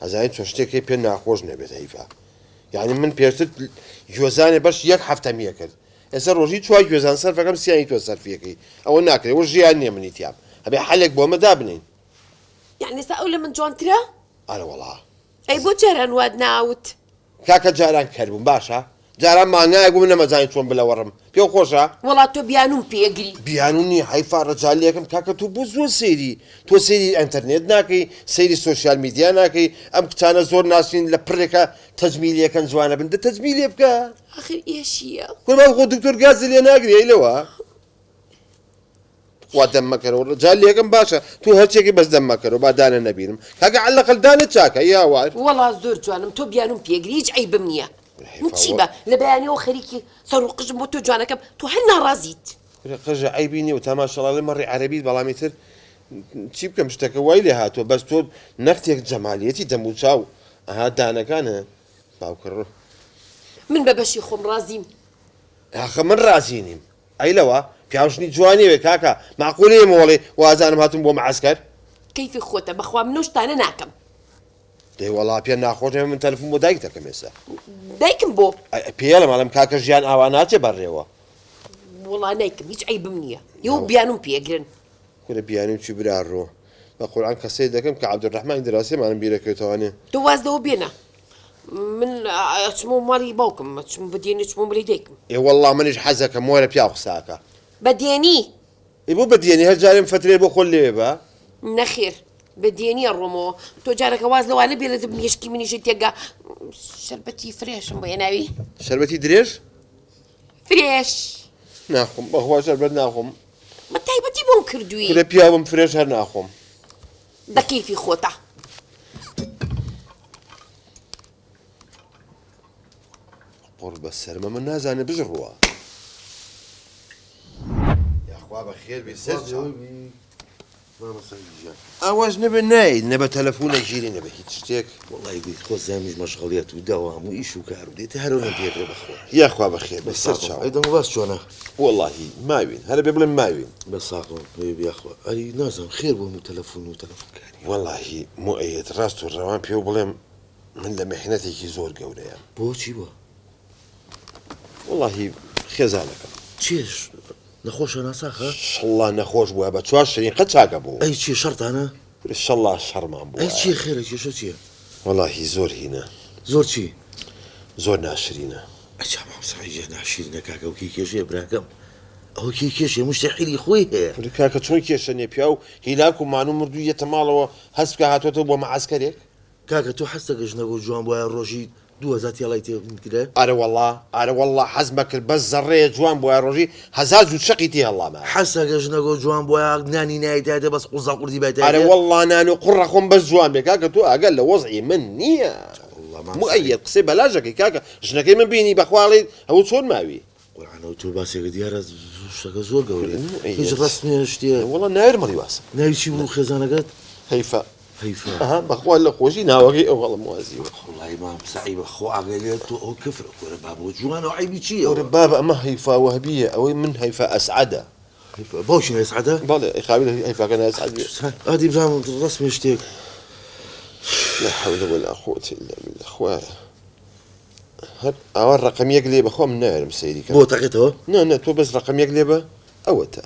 ئەزانین چۆن شتێکی پێ ناخۆش نەبێت هەیفا یعنی من پێشتر گوێزانێ بەش یەک هەفتەمیە کرد ئێستا ڕۆژی چوار گوێزان سەرفەکەم سیانی تۆ سەرفیەکەی ئەوە ناکرێت وە ژیان نییە منی تیام هەبێ حەلێک بۆ مەدا بنین یعنی ئێستا ئەو لە من جوانترە؟ ئەرە وەڵا ئەی بۆ جاران واد ناوت کاکە جاران کەربووم باشە جاران مانایە بوو نەمەزانین چۆن بلەوەڕم پێو خۆشە وڵات تۆ بیانوم پێگری بیانونی حیفا ڕەجالیەکەم کاکە تۆ بۆ زۆر سەیری تۆ سەیری ئەنتەرنێت ناکەی سەیری سۆسیال میدیا ناکەی ئەم کچانە زۆر ناسین لە پڕێکە تەجمیلیەکەن جوانە بن دە تەجمیلێ بکە آخر ئێشیە قوربان خۆ دکتۆر گازی لێ ناگری لەوە وا دەم مەکەرەوە ڕەجالیەکەم باشە تۆ هەرچێکی بەس دەم مەکەرەوە با دانە نەبینم کاکە عەلەقەل دانت چاکە یاوار وەڵا زۆر جوانم تۆ بیانوم پێگری هیچ عەیبم نییە چی بە لە بەیانیەوە خەریکی سەر و قژم بۆ تۆ جوانەکەم تۆ هەر ناڕازیت قژە عیبی نیە و تەماشەڵی مەڕی عەرەبیت بەڵامی تر چی بکەم شتەکە وای لێ هاتووە بەس تۆ نەختێک جەمالیەتی دەم و چاو ئەها دانەکانە باوکڕ من بە بەشی خۆم ڕازیم ئاخە من ڕازی نیم ئەی لەوە پیاوشنی جوانیەوێ کاکە معقولەیە مۆڵێ وازانم هاتم بۆ مەعەسکەر کەیفی خۆتە بەخوا من ئەو شتانە ناکەم دەی وەڵا پێ ناخۆشە من تەلەفۆن بۆ دایک دەکەم ئێستا دایکم بۆ پێڵە ماڵم کاکە ژیان ئاوا ناچێ بەڕێوە وڵا نایکم هیچ عیبم نییە یۆ بیانوم پێگرن کورە بیانیم چی برارڕۆ بە قورعان کەسەی دەکەم کە عەبدوڕەحمان دراوسێمانم بیرەکەوێتەوانێ تۆ وازدەوە بێنە من ئەچمە ماڵی باوکم ئەچم بەدێنێ چمە مەلی دایکم ئێ وەڵا منیش حەزەکەم وەرە پیا قساکە بەدێنی ئێ بۆ بەدێنی هەر جارێم فترێ بۆ خۆل لێ بە نەخێر بەدێنیە ڕۆمەوە تۆ جارەکە واز لەوانە بێ لە دەبنیشکی منیشی تێگا شەربەتی فرێشم بۆ هێناوی شەربەتی درێژ فرێش ناخۆم بەخوا شەربەت ناخۆم من تایبەتی بۆم کردووی کورە پیاوم فرێش هەر ناخۆم دەکەیفی خۆتە قڕ بە سەرمە من نازانێ بژڕوە یاخوا بەخێر بێ سەر ئاواز نەبێ نایت نەبە تەلەفۆنە ژیری نەبە هیچ شتێک وڵی بیت خۆ زامیش مەشغەڵیەت و داوە هەموو ئیش و کار و دێتە هەرۆنە دێتێ بەخۆ یاخوا بەخێر بە سەر چاو ئەدەم باس چۆنە وەڵاهی ماوین هەرە بێ بڵێم ماوین بە ساقم بیاخوا ئەری نازم خێر بۆم و تەلەفۆن و تەلەفۆنکاری وەڵاهی مۆئەت ڕاست و ڕەوان پێ بڵێم من لە مەحنەتێکی زۆر گەورەیە بۆچی بووە وەڵاهی خێزانەکەم چێش نەخۆشە ناساخە شڵا نەخۆش بووە بە چوار شەرین قەت چاکە بوو ئەی چی شەرتانە شەڵا شەڕمان بوو ئەی چیە خێرە کێشە چییە وەڵاهی زۆر هینە زۆر چی زۆر ناشرینە ئەچ مامساجە ناشیرنە کاکە و کی کێشەیە براکەم ئەو کی کێشێ مشتەحیلی خۆی هەیە کاکە چۆن کێشەنێ پیا و هیلاک و مانو مردوو یەتە ماڵەوە هەست بکە هاتوۆتە بۆ مەعەسکەرێک کاکە تۆ هەستە گەژنەگە جوان بۆە ڕۆژی 2000 تێڵای تێکرێ ئارە وەڵا حەزمە کرد بەس زەڕەیە جوان بۆە ڕۆژی هەزار جوو شەقی تێ هەڵامە حەسە گەژنەگە جوان بۆە نانی نایدادە بەس قوزا قوردی بایدە ئارە وەڵا نان و قوڕە خۆم بەس جوان بێ کاکە تۆ ئەگەر لە وەزعی من نییە مؤەیەد قسەی بەلاژەکەی کاکە ژنەکەی من بینی بەخواڵیت ئەوە چۆن ماوی قورعانەوە تۆ باسێکە دیارە شتەکە زۆر گەورەیە هیچ ڕستمێ شتێ وەڵا نایرمەڵی واسم ناوی چی بوو خێزانەکەت هەیفا هەیفا بەخوا لە خۆشی ناوەکەی ئەو هەڵم وازیوە وڵی مام سعی بەخۆ ئاگەلێت تۆ ئەو کفر کۆرە بابۆ جوان و عیبی چییە ئەوە بابە ئەمە هەیفا وهبیە ئەوەی من هەیفا ئەسعەدە باشی هێسعەدە بەڵێ خاوی هەیفاکە ئەسعەد ئادی بزانم ڕستمێ شتێک لا حول ولا قوة إلا بالله خواه هەر ئاوا ڕقەمیەک لێ بەخۆم نایرم سەیریکە بۆ تاقێتەوە نە تۆ بەس ڕقەمیەک لێ بە ئەوە تا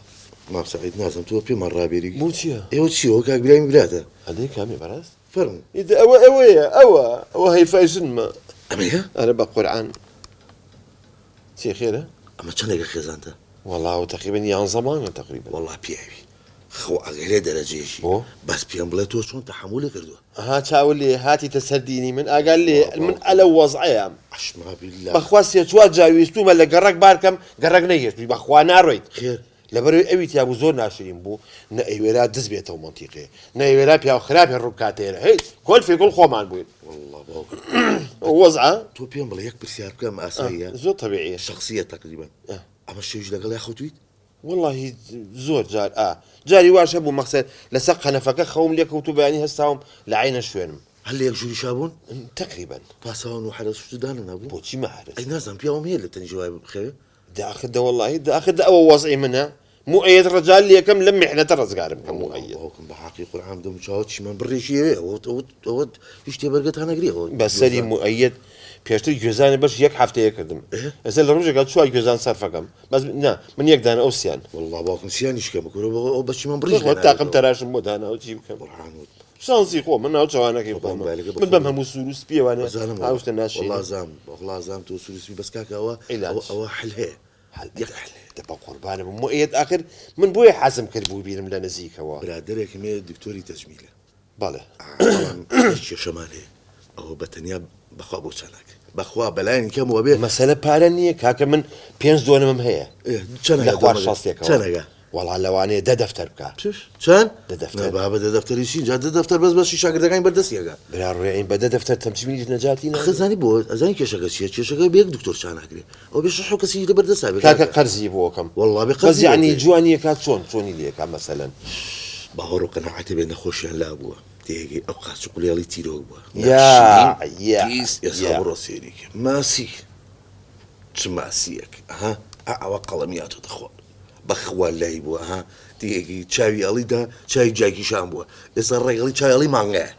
مام سعید نازم تۆ پێمان ڕابێری بۆ چییە ئێوە چیەوە کاک برامی براتە هەدەی کامی بەڕاست فەرموو ئیدە ئەوەیە ئەوە هەیفای ژنمە ئەمەیە ئەرە بە قورعان چی خێرە ئەمە چەندێکە خێزانتە وەڵاو تقریبا 11 مانگە تقریبا وەڵا پیاوی خۆ ئەگەرێ دەرەجێشی بۆ بەس پێم بڵێ تۆ چۆن تەحمولی کردووە ها چاو لێ هاتیتە سەردینی من ئاگال لێ من ئەلە وەزعەیەم عشما بالله بەخوا سێ چوار جاویستومە لە گەڕک بارکەم گەڕک نەگەشتی بەخوا ناڕۆیت خێر لەبەرەوەی ئەوی تیا بوو زۆر ناشرین بوو نە ئەیوێرا دەست بێتەوە منتیقێ نە ئەیوێرا پیا خراپێ ڕووکاتێرە هەیت کۆل فێگوڵ خۆمان بووین والله باوکم وەزعە تۆ پێم بڵێ یەک پرسیار بکەم ئاساییە زۆر طبیعیە شخصیە تقریبا ئەمە شێوش لەگەڵ یاخوتویت والله زۆر جار جاری واشە بوو مەقسەد لەسەر قەنەفەکە خەوم لێکەوت و بەیانی هەستاوم لە عینە شوێنم هەل لە یەک ژووری شابوون تقریبا پاساوان و حرەس شتدانە نەبوو بۆچی مەحرەس ئەی نازانم پیاوم هەیە لە تەنی جوای بخێ داخدە والله داخدە ئەوە وەزعی منە مؤيد رجال لي كم لم إحنا رزقارم كم مؤيد وكم بحقيقة العام دم شاوت شمان بريشيه ود يشتي برقت أنا قريه بس سري مؤيد پێشتر گوێزانی بەش یەک هەفتەیە کردم ئێستا لە ڕۆژێکات چوای گوێزان سەرفەکەم بەس نا من یەکدانە ئەوسیان والله باكم سيانيش كم كورو بس من بريش تاقم تەراشم بۆ داناوە چی بکەم شانسی خۆ من ناو چاوانەکەی من بەم هەموو سروس پێوانە هاوشتە ناشی والله زام تو سروسي بس كاكا أو حلها دەبە قوربانە مؤيد آخر من بۆیە حەزم کرد بوو بیرم لە نزیکەوە برادرێک مێ دکتۆری تەجمیلە بەڵێ شەمالێ ئەوە بەتەنیا بەخوا بۆ چاناک بەخوا بەلایەن کەم وە بێ مەسەلە پارە نییە کاکە من 5 دۆنمم هەیە لە خوار شەستێکەوە چەنەگە وەڵا لەوانەیە 10 دەفتەر بکە چەند دەفتەر بابە دەفتەریشی جا دەفتەر بەسی شاگردەکانی بەردەستیەکە برا ڕێین بە دەفتەر تەمچمیلی نەجاتی خزانی بۆ ئەزانی کێشەکە چیە کێشەکە بێک دکتۆر چاناگرێ ئەو بێش حکەسی بەردەستا بێت کاکە قەرزی بۆکەم والله بێ قەرز یعنی جوانیەکە چۆنی لێکا مەسەلەن باوەڕ و قەناعەتە بێ نەخۆشیان لا بووە تێگەی ئەو قاچ و قوڵێڵی تیرۆک بووە ئێستا بڕۆ سێریکە ماسی چ ماسیەک ئەوە قەڵەمیاتۆ دەخۆ بەخوا لای بووە تێگەی چاوی ئەڵیدا چای جاکیشان بووە ئێستا ڕێگەڵی چایەڵی مانگایە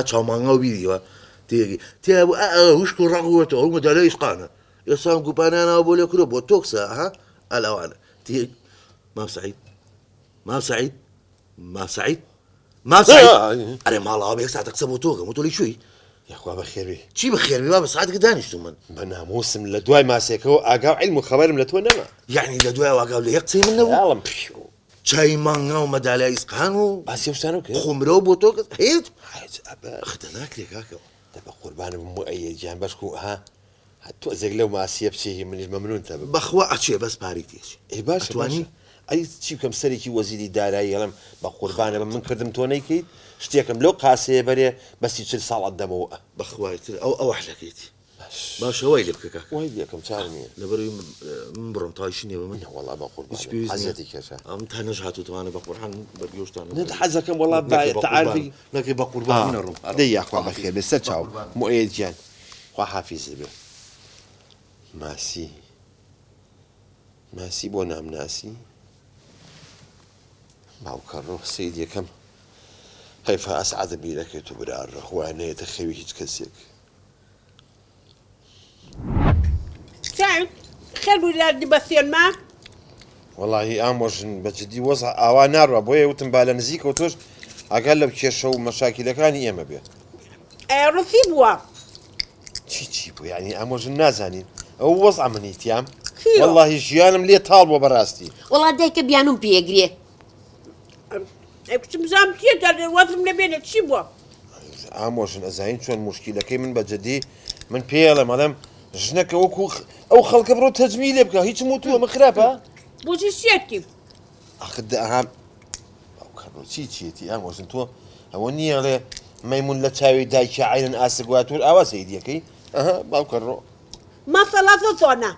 چاو مانگا و بیریوە تێگەی تیا وشک و ڕاغوەتەوە ئەو مەدالای عیشقانە ئێستا گوپانیانەوە بۆ لێ کرۆ بۆ تۆکسە ئەلاوانە تێ مام سعید مام سعید مام سعید مام سعید ئەرێ ماڵاوە بە یەک ساعتە قسە بۆ تۆکەم و تۆ لەی شووی یاخوا بەخێربێ چی بەخێربێ با بە ساعتێکە دانیشتم من بە نامۆسم لە دوای ماسێکەوە ئاگاو عیلم و خەبەرم لە تۆ نەما یعنی لە دوای واگاو لە یەک قسەی من نەبوو یاڵم چای مانگا و مەدالای عیسقان و باسی شتانە کرد خۆمرەوە بۆ تۆ هیچ خدە ناکرێ کاکەوە دەبە قوربانم مؤەیدیان بەشک و تۆزێک لەو ماسیە بچێکی منیش مەمنونتە بەخوا ئەچێ بەس پاری تێچ ئەی باش توانی ئەی چی بکەم سەرێکی وەزیری دارایی هەڵم بە قوربانە بە من کردم تۆ نەیکەیت شتێکم لەو قاسەیە بەرێ بەسی 40 ساڵات دەمەوە بەخوایتر ئەو حلەکەیتی باشەوەی لێ بکە کاکە وای لێکم چار نییە لەبەروی من بڕۆم تایشی نێوە من وەڵا بە قوربان حەزەتی کێشە ئەم تا نەش هاتووتوانە بە قورحان بە گۆشتان نت حەزەکەم وەڵا تعرفی نەکەی بە قوربان نەڕۆم دەی یاخوا بەخێر بێ سەر چاو مؤەیدیان خوا حافیزی بێ ماسی بۆ نامناسی باوکە ڕۆ سید یەکەم هەیفا ئەسعادە بیرەکەیت و برارە خوانەیەتە خەوی هیچ کەسێک سعد خير ولاد بسيون ما وەڵاهی ئامۆژن بەجددی وەز ئاوا ناڕوە بۆیە وتم با لە نزیکە و تۆش ئەگەر لەو کێشە و مەشاکیلەکانی ئێمە بێت رصيبوا چی بوو یعنی ئامۆژن نازانین ئەو وەز ئەمنیتیام وەڵاهی ژیانم لێ تاڵ بۆ بەڕاستی وڵات دایکە بیانوم پێگرێ كنت مزامتي وزن لبينا تشيبوا ئامۆژن ئەزانین چۆن مشکیلەکەی من بەجددی من پێڵە مەڵێم ژنەکە وەکو ئەو خەڵکە بڕۆ تەجمی لێ بکە هیچ موتووە مە خراپە بوزي سيتي ئەخدەهام چیەتی ئامۆژن تۆ ئەوە نییە لێ مەیمون لە چاوی دایکی عینن ئاسگواتور ئاوا سەیدیەکەی باوکە ڕۆ ما ثلاثة زونة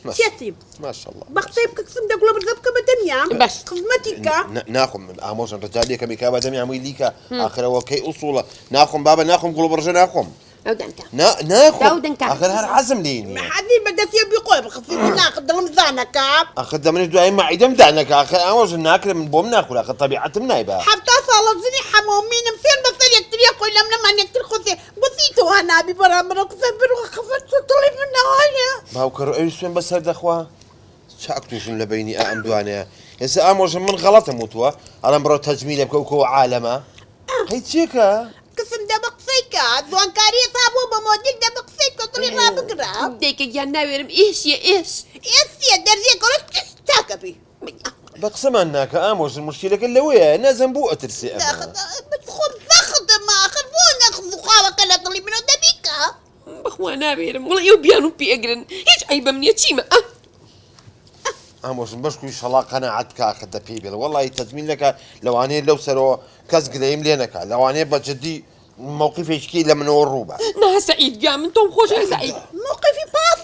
سيتي ماشەڵڵا بخطيب كسم دقلو برزبك بدنيا بس. خدمتك ناخم ئامۆژن ڕجالێکە میکا بەدەمی هەمووی لیکە ئاخرەوەکەی ئوسوڵە ناخم بابە ناخم گوڵ بڕژە ناخم ئەو دەنکە ناخم آخر هەر حەزم لێ نییە حدي بدأت يبي قوي بخفيف ناخذ المزانك آخر دەمنێت دوای مەعیدەم دانەکە آخر ئامۆژن ناکرێ من بۆم ناخور آخر طبیعەتم نایبە حتى صالة زني حمومين فين بصير يكتر يقول لما يكتر خذي بسيطو أنا ببرامج كفر وخفت تطلب من نهاية باوکە ڕۆ ئەوی سوێن بەسەر دەخوا چاک تووشم لە بینی ئەم دوانەیە ئێستا ئامۆژن من غەڵەتم وتووە ئەڵەم بڕۆ تەجمیلە بکە وکەوە عالەمە هەی چێکە قسم دبقسيك زوان كاري صابو بموديل دبقسيك وطري رابقرا دایکە گیان ناوێرم ئێشیە ئێش يسيا درزي قلت تاكبي بە قسەمان ناکە ئامۆژن مشکلەکە لەوەیە نەزم بوو ئەترسێ ئەمە بتخب فخد ما اخر بو ناخذ خاوك لا طلب منه دبيكا بەخوا ناوێرم وڵی ئەو بیانوم پێگرن هیچ عیبەم نییە چیمە ئامۆژن بەشکوی شەڵا قەنەعەت بکە خەدە پێی بێڵ وەڵی تەجمیلەکە لەوانەیە لەو سەرەوە کەس گلەیم لێ نەکات لەوانەیە بەجددی مووقفێکی لە منەوە ڕووبە نا سعید گیا من تۆم خۆشە سعید موقفي باص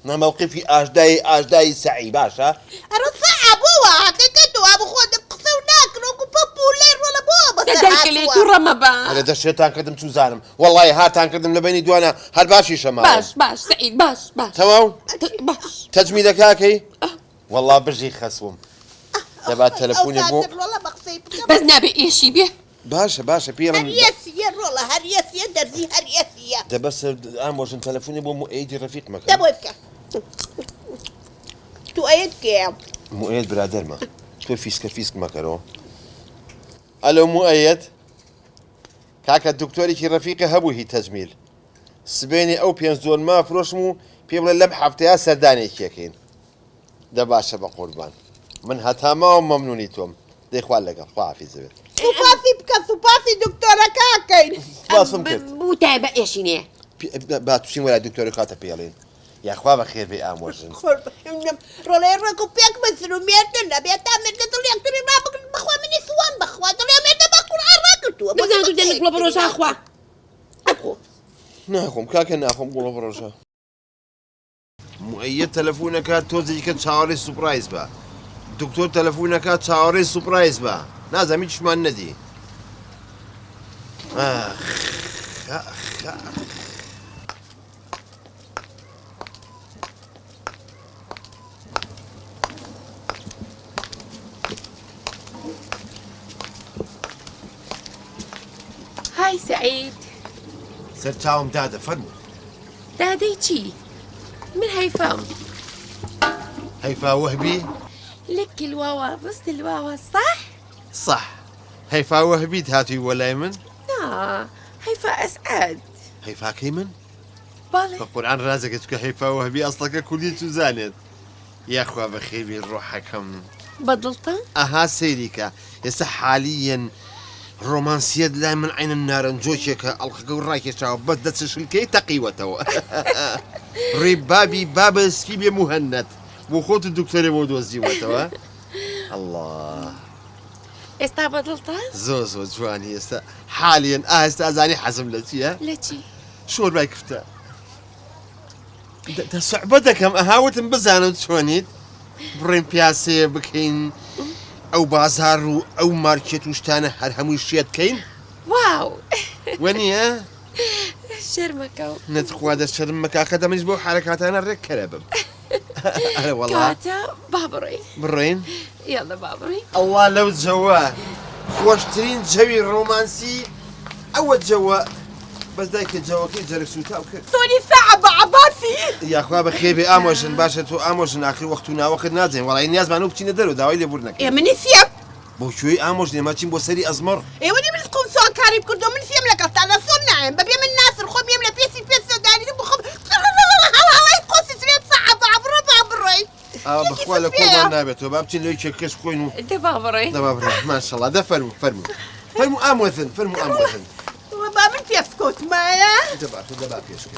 نەمەوقفی ئاژدایی سەعی باشە رصع ابوها حقيقته ابو خود قصه وناكل وكبابو لير ولا بابا دایکە لێ تو ڕەمە بە هەرە دەشێتان کردم چوزانم وەڵی هاتان کردم لە بینی دوانە هەر باشی شەما باش سعید باش تەواو باش تەجمیلەکەکەی والله برژی خەسوم دەبات تەلەفۆنی بۆ ڕۆڵە بە قسەی بکەم بەس نابێ ئێشی بێ باشە پێڵم هەریەسیە ڕۆڵە هەریەسیە دەرزی هەریەسیە دەبەس ئامۆژن تەلەفۆنی بۆ مؤیدی ڕەفیق مەکە دەبۆی بکە تو ئەیت کێم مؤید برادەرمە تۆ فیسک مەکەرەوە ئەلۆ مؤید کاکە دکتۆرێکی ڕەفیقی هەبوو هی تەجمیل سبێنی ئەو پێنج زۆنما فرۆشم و پێ بڵێ لەم هەفتەیە سەردانێکیەکەین دە باشە بە قوربان من هەتاماوە مەمنونی تۆم دەیخوا لەگەڵ خواحافیز بێت سوپاسی بکە سوپاسی دکتۆرەکەکەین باسم کرد بوتای بە ئێشی نییە با تووشین وەلای دکتۆری کاتە پێڵێن یاخوا بە خێر بێ ئامۆژن ڕۆڵێ ڕێک و پێک بەسر و مێردن نەبێت تا مێردە دڵ یەکتری ڕابکرد بەخوا منی سوان بەخوا دڵێ مێردە بە قورئان ڕاکردووە بزان تو دەنگ گوڵە بەڕۆژا خوا ئەخۆ ناخۆم کاکە ناخۆم گوڵە بڕۆژە مؤید تەلەفۆنەکە تۆزێککە چاوەڕێی سوپرایز بە دکتۆر تەلەفۆنەکە چاوەڕێی سوپرایز بە نازەمی چشمان نەدی هاي سعيد سەر چاوم دادە فەرموو دادەی چی؟ من هەیفام هەیفا وەهبی لك الواوا بص الواوا صح؟ صح هەیفا وەهبیت هاتووی وە لای من لا هيفا أسعد هەیفاکەی من بالي بە قورئان ڕازەکە چکە هەیفا وەهبی ئەسڵەکە کوردی تو زانێت یاخوا بە خێوی ڕۆحەکەم بدلتا ئەها سەیریکە ئێستا حالیەن ڕۆمانسیەت لای من عینە نارنجۆکێکە ئەڵقەکە و ڕاکێشاوە بەس دەچشلکەی تەقیوەتەوە ڕێ بابی بابە سپی بێ موهەنەت بۆ خۆت و دکتۆرێ بۆ دۆزیوەتەوە الله استا بدلتا؟ زۆ جوانی ئێستا حالیەن ئاستا ئازانی حەزم لە چییە؟ لا چی؟ شۆربای کفتە دە سوعبە دەکەم ئەهاوتم بزانم چۆنیت بڕێن پیاسەیە بکەین ئەو بازار و ئەو مارکێت و شتانە هەر هەمووی شێت بکەین واو وەنیە؟ شرمكو نەتخوا دەشەرم مەکاکە دەمەش بۆ حرەکاتانە ڕێککەرە بم وەڵا كاتا بابري بڕێن يلا بابري ئەووا لەو جەوە خۆشترین جەوی ڕۆمانسی ئەوە جەوە بەس دایکە جەوەکەی جەرگ سوتاو کرد سونی صعبة عباسي یاخوا بە خێبێ ئامۆژن باشە تۆ ئامۆژن ئاخر وەخت و ناوەخت ناجێن وەڵی نیازمان و بچینە دەرەوە داوای لێبوور نەکەین يا مني ثياب بۆ کوێی ئامۆژ نێماچین بۆ سەری ئەزمەڕ ايواني من تقوم سؤال كاري بكردو من ثياب لك افتانا صوم نعم ببي من ناصر خم يملا بيسي داني بخم الله يقوسي سريت صعبة عبري بەخوا لە کۆڵمان نابێتەوە با بچین لەوی چێکەش خۆین و انت بابري دەبابڕێ ماشەڵڵا دە فەرموو ئامۆزن وبا من تيسكوت معايا دەبا پێشکە